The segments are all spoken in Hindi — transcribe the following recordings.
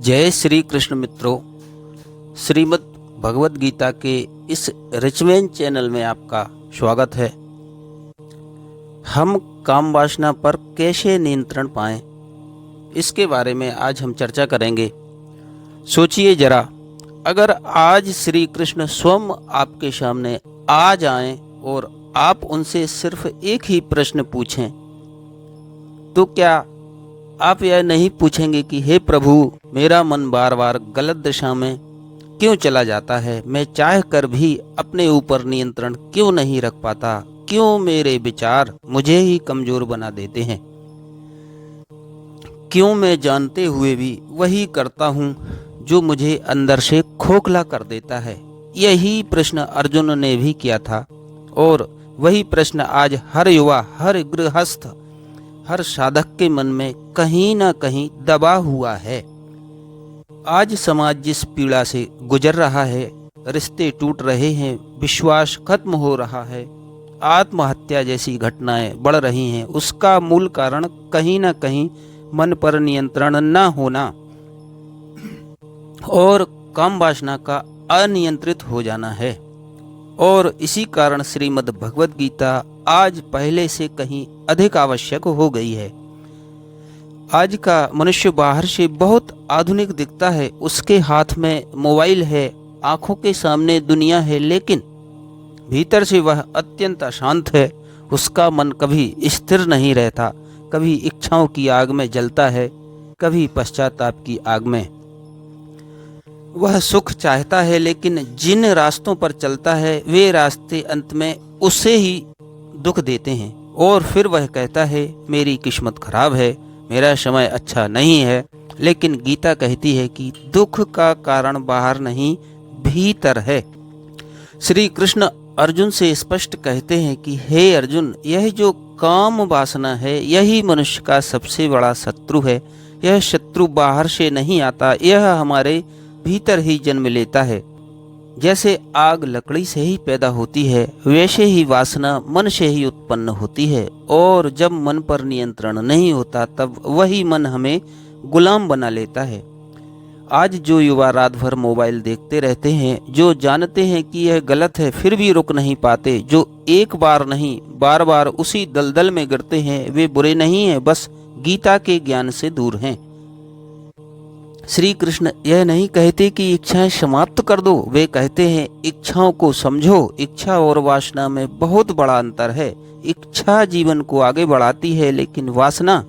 जय श्री कृष्ण मित्रों, श्रीमद् भगवद गीता के इस रिचमेंट चैनल में आपका स्वागत है। हम काम वासना पर कैसे नियंत्रण पाएं, इसके बारे में आज हम चर्चा करेंगे। सोचिए जरा, अगर आज श्री कृष्ण स्वयं आपके सामने आ जाएं और आप उनसे सिर्फ एक ही प्रश्न पूछें, तो क्या आप यह नहीं पूछेंगे कि हे प्रभु, मेरा मन बार बार गलत दिशा में क्यों चला जाता है? मैं चाह कर भी अपने ऊपर नियंत्रण क्यों नहीं रख पाता? क्यों मेरे विचार मुझे ही कमजोर बना देते हैं? क्यों मैं जानते हुए भी वही करता हूँ जो मुझे अंदर से खोखला कर देता है? यही प्रश्न अर्जुन ने भी किया था और वही प्रश्न आज हर युवा, हर गृहस्थ, हर साधक के मन में कहीं ना कहीं दबा हुआ है। आज समाज जिस पीड़ा से गुजर रहा है, रिश्ते टूट रहे हैं, विश्वास खत्म हो रहा है, आत्महत्या जैसी घटनाएं बढ़ रही हैं, उसका मूल कारण कहीं ना कहीं मन पर नियंत्रण न होना और काम वासना का अनियंत्रित हो जाना है। और इसी कारण श्रीमद् भगवद गीता आज पहले से कहीं अधिक आवश्यक हो गई है। आज का मनुष्य बाहर से बहुत आधुनिक दिखता है, उसके हाथ में मोबाइल है, आंखों के सामने दुनिया है, लेकिन भीतर से वह अत्यंत अशांत है। उसका मन कभी स्थिर नहीं रहता, कभी इच्छाओं की आग में जलता है, कभी पश्चाताप की आग में। वह सुख चाहता है, लेकिन जिन रास्तों पर चलता है वे रास्ते अंत में उसे ही दुख देते हैं और फिर वह कहता है मेरी किस्मत खराब है, मेरा समय अच्छा नहीं है। लेकिन गीता कहती है कि दुख का कारण बाहर नहीं, भीतर है। श्री कृष्ण अर्जुन से स्पष्ट कहते हैं कि हे अर्जुन, यह जो काम वासना है यही मनुष्य का सबसे बड़ा शत्रु है। यह शत्रु बाहर से नहीं आता, यह हमारे भीतर ही जन्म लेता है। जैसे आग लकड़ी से ही पैदा होती है, वैसे ही वासना मन से ही उत्पन्न होती है। और जब मन पर नियंत्रण नहीं होता, तब वही मन हमें गुलाम बना लेता है। आज जो युवा रात भर मोबाइल देखते रहते हैं, जो जानते हैं कि यह गलत है फिर भी रुक नहीं पाते, जो एक बार नहीं बार बार उसी दलदल में गिरते हैं, वे बुरे नहीं हैं, बस गीता के ज्ञान से दूर हैं। श्री कृष्ण यह नहीं कहते कि इच्छाएं समाप्त कर दो, वे कहते हैं इच्छाओं को समझो। इच्छा और वासना में बहुत बड़ा अंतर है। इच्छा जीवन को आगे बढ़ाती है, लेकिन वासना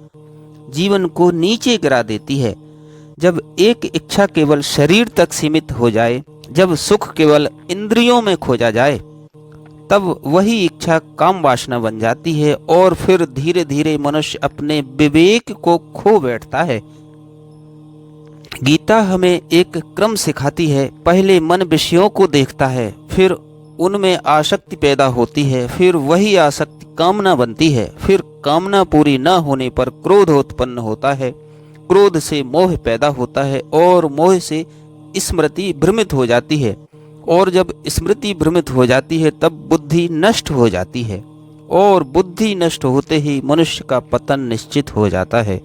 जीवन को नीचे गिरा देती है। जब एक इच्छा केवल शरीर तक सीमित हो जाए, जब सुख केवल इंद्रियों में खोजा जाए, तब वही इच्छा काम वासना बन जाती है और फिर धीरे धीरे मनुष्य अपने विवेक को खो बैठता है। गीता हमें एक क्रम सिखाती है। पहले मन विषयों को देखता है, फिर उनमें आसक्ति पैदा होती है, फिर वही आसक्ति कामना बनती है, फिर कामना पूरी न होने पर क्रोध उत्पन्न होता है, क्रोध से मोह पैदा होता है और मोह से स्मृति भ्रमित हो जाती है, और जब स्मृति भ्रमित हो जाती है तब बुद्धि नष्ट हो जाती है, और बुद्धि नष्ट होते ही मनुष्य का पतन निश्चित हो जाता है।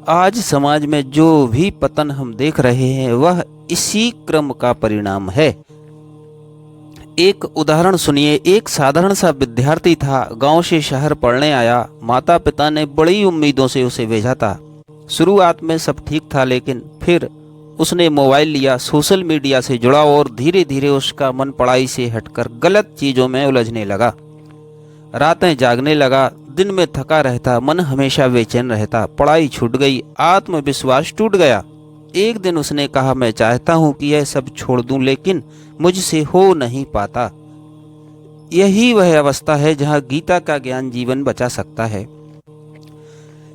आज समाज में जो भी पतन हम देख रहे हैं वह इसी क्रम का परिणाम है। एक उदाहरण सुनिए। एक साधारण सा विद्यार्थी था, गांव से शहर पढ़ने आया। माता पिता ने बड़ी उम्मीदों से उसे भेजा था। शुरुआत में सब ठीक था, लेकिन फिर उसने मोबाइल लिया, सोशल मीडिया से जुड़ा और धीरे धीरे उसका मन पढ़ाई से हटकर गलत चीजों में उलझने लगा। रातें जागने लगा, दिन में थका रहता, मन हमेशा बेचैन रहता, पढ़ाई छूट गई, आत्मविश्वास टूट गया। एक दिन उसने कहा, मैं चाहता हूं कि यह सब छोड़ दूं, लेकिन मुझसे हो नहीं पाता। यही वह अवस्था है जहां गीता का ज्ञान जीवन बचा सकता है।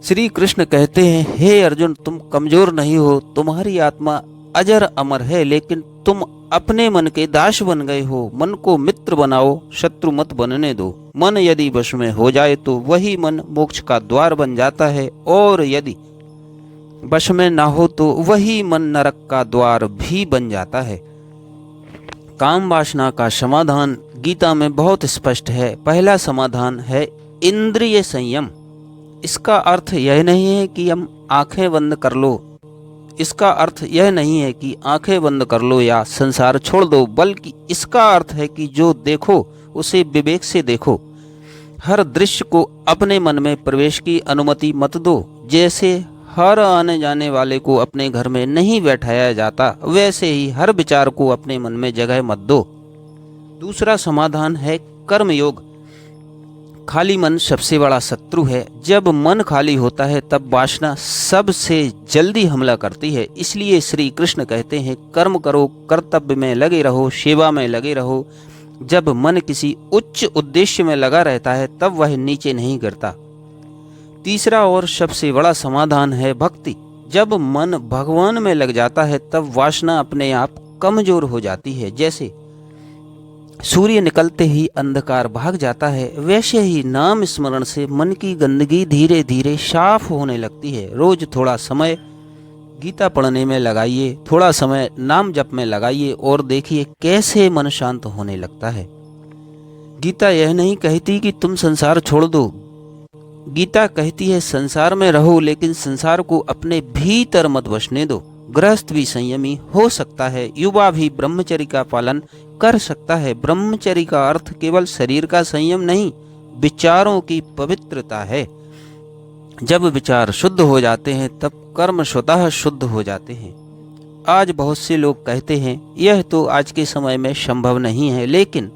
श्री कृष्ण कहते हैं, हे अर्जुन, तुम कमजोर नहीं हो, तुम्हारी आत्मा अजर अमर है, लेकिन तुम अपने मन के दास बन गए हो। मन को मित्र बनाओ, शत्रु मत बनने दो। मन यदि वश में हो जाए तो वही मन मोक्ष का द्वार बन जाता है, और यदि वश में ना हो तो वही मन नरक का द्वार भी बन जाता है। काम वासना का समाधान गीता में बहुत स्पष्ट है। पहला समाधान है इंद्रिय संयम। इसका अर्थ यह नहीं है कि हम आंखें बंद कर लो, इसका अर्थ यह नहीं है कि आंखें बंद कर लो या संसार छोड़ दो, बल्कि इसका अर्थ है कि जो देखो उसे विवेक से देखो। हर दृश्य को अपने मन में प्रवेश की अनुमति मत दो। जैसे हर आने जाने वाले को अपने घर में नहीं बैठाया जाता, वैसे ही हर विचार को अपने मन में जगह मत दो। दूसरा समाधान है कर्मयोग। खाली मन सबसे बड़ा शत्रु है। जब मन खाली होता है तब वासना सबसे जल्दी हमला करती है। इसलिए श्री कृष्ण कहते हैं, कर्म करो, कर्तव्य में लगे रहो, सेवा में लगे रहो। जब मन किसी उच्च उद्देश्य में लगा रहता है तब वह नीचे नहीं गिरता। तीसरा और सबसे बड़ा समाधान है भक्ति। जब मन भगवान में लग जाता है तब वासना अपने आप कमजोर हो जाती है। जैसे सूर्य निकलते ही अंधकार भाग जाता है, वैसे ही नाम स्मरण से मन की गंदगी धीरे धीरे साफ होने लगती है। रोज थोड़ा समय गीता पढ़ने में लगाइए, थोड़ा समय नाम जप में लगाइए और देखिए कैसे मन शांत होने लगता है। गीता यह नहीं कहती कि तुम संसार छोड़ दो। गीता कहती है संसार में रहो, लेकिन संसार को अपने भीतर मत बसने दो। गृहस्थ भी संयमी हो सकता है, युवा भी ब्रह्मचर्य का पालन कर सकता है। ब्रह्मचर्य का अर्थ केवल शरीर का संयम नहीं, विचारों की पवित्रता है। जब विचार शुद्ध हो जाते हैं तब कर्म स्वतः शुद्ध हो जाते हैं। आज बहुत से लोग कहते हैं यह तो आज के समय में संभव नहीं है, लेकिन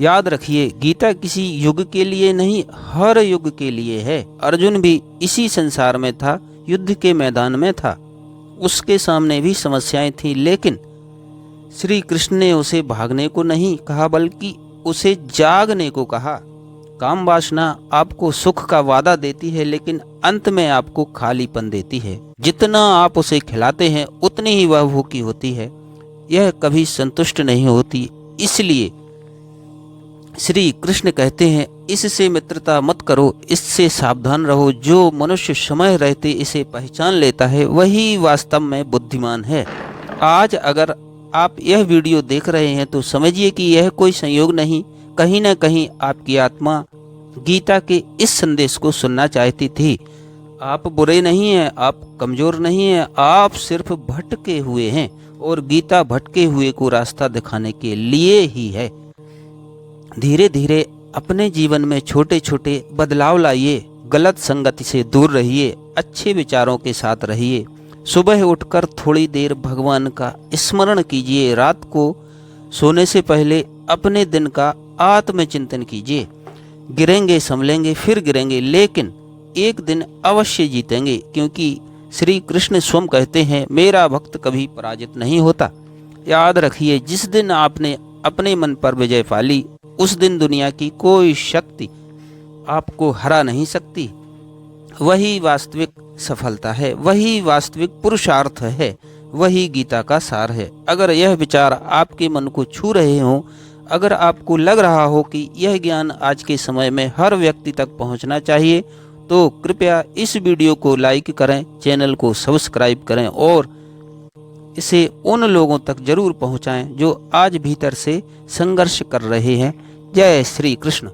याद रखिए गीता किसी युग के लिए नहीं, हर युग के लिए है। अर्जुन भी इसी संसार में था, युद्ध के मैदान में था, उसके सामने भी समस्याएं थी, लेकिन श्री कृष्ण ने उसे भागने को नहीं कहा, बल्कि उसे जागने को कहा। काम वासना आपको सुख का वादा देती है, लेकिन अंत में आपको खालीपन देती है। जितना आप उसे खिलाते हैं उतनी ही वह भूखी होती है, यह कभी संतुष्ट नहीं होती। इसलिए श्री कृष्ण कहते हैं इससे मित्रता मत करो, इससे सावधान रहो। जो मनुष्य समय रहते इसे पहचान लेता है वही वास्तव में बुद्धिमान है। आज अगर आप यह वीडियो देख रहे हैं तो समझिए कि यह कोई संयोग नहीं, कहीं न कहीं आपकी आत्मा गीता के इस संदेश को सुनना चाहती थी। आप बुरे नहीं हैं, आप कमजोर नहीं हैं, आप सिर्फ भटके हुए हैं और गीता भटके हुए को रास्ता दिखाने के लिए ही है। धीरे धीरे अपने जीवन में छोटे छोटे बदलाव लाइए, गलत संगति से दूर रहिए, अच्छे विचारों के साथ रहिए। सुबह उठकर थोड़ी देर भगवान का स्मरण कीजिए। रात को सोने से पहले अपने दिन का आत्मचिंतन कीजिए। गिरेंगे संभलेंगे फिर गिरेंगे, लेकिन एक दिन अवश्य जीतेंगे, क्योंकि श्री कृष्ण स्वयं कहते हैं मेरा भक्त कभी पराजित नहीं होता। याद रखिए, जिस दिन आपने अपने मन पर विजय पा ली उस दिन दुनिया की कोई शक्ति आपको हरा नहीं सकती। वही वास्तविक सफलता है, वही वास्तविक पुरुषार्थ है, वही गीता का सार है। अगर यह विचार आपके मन को छू रहे हों, अगर आपको लग रहा हो कि यह ज्ञान आज के समय में हर व्यक्ति तक पहुंचना चाहिए, तो कृपया इस वीडियो को लाइक करें, चैनल को सब्सक्राइब करें और इसे उन लोगों तक जरूर पहुंचाएं जो आज भीतर से संघर्ष कर रहे हैं। जय श्री कृष्ण।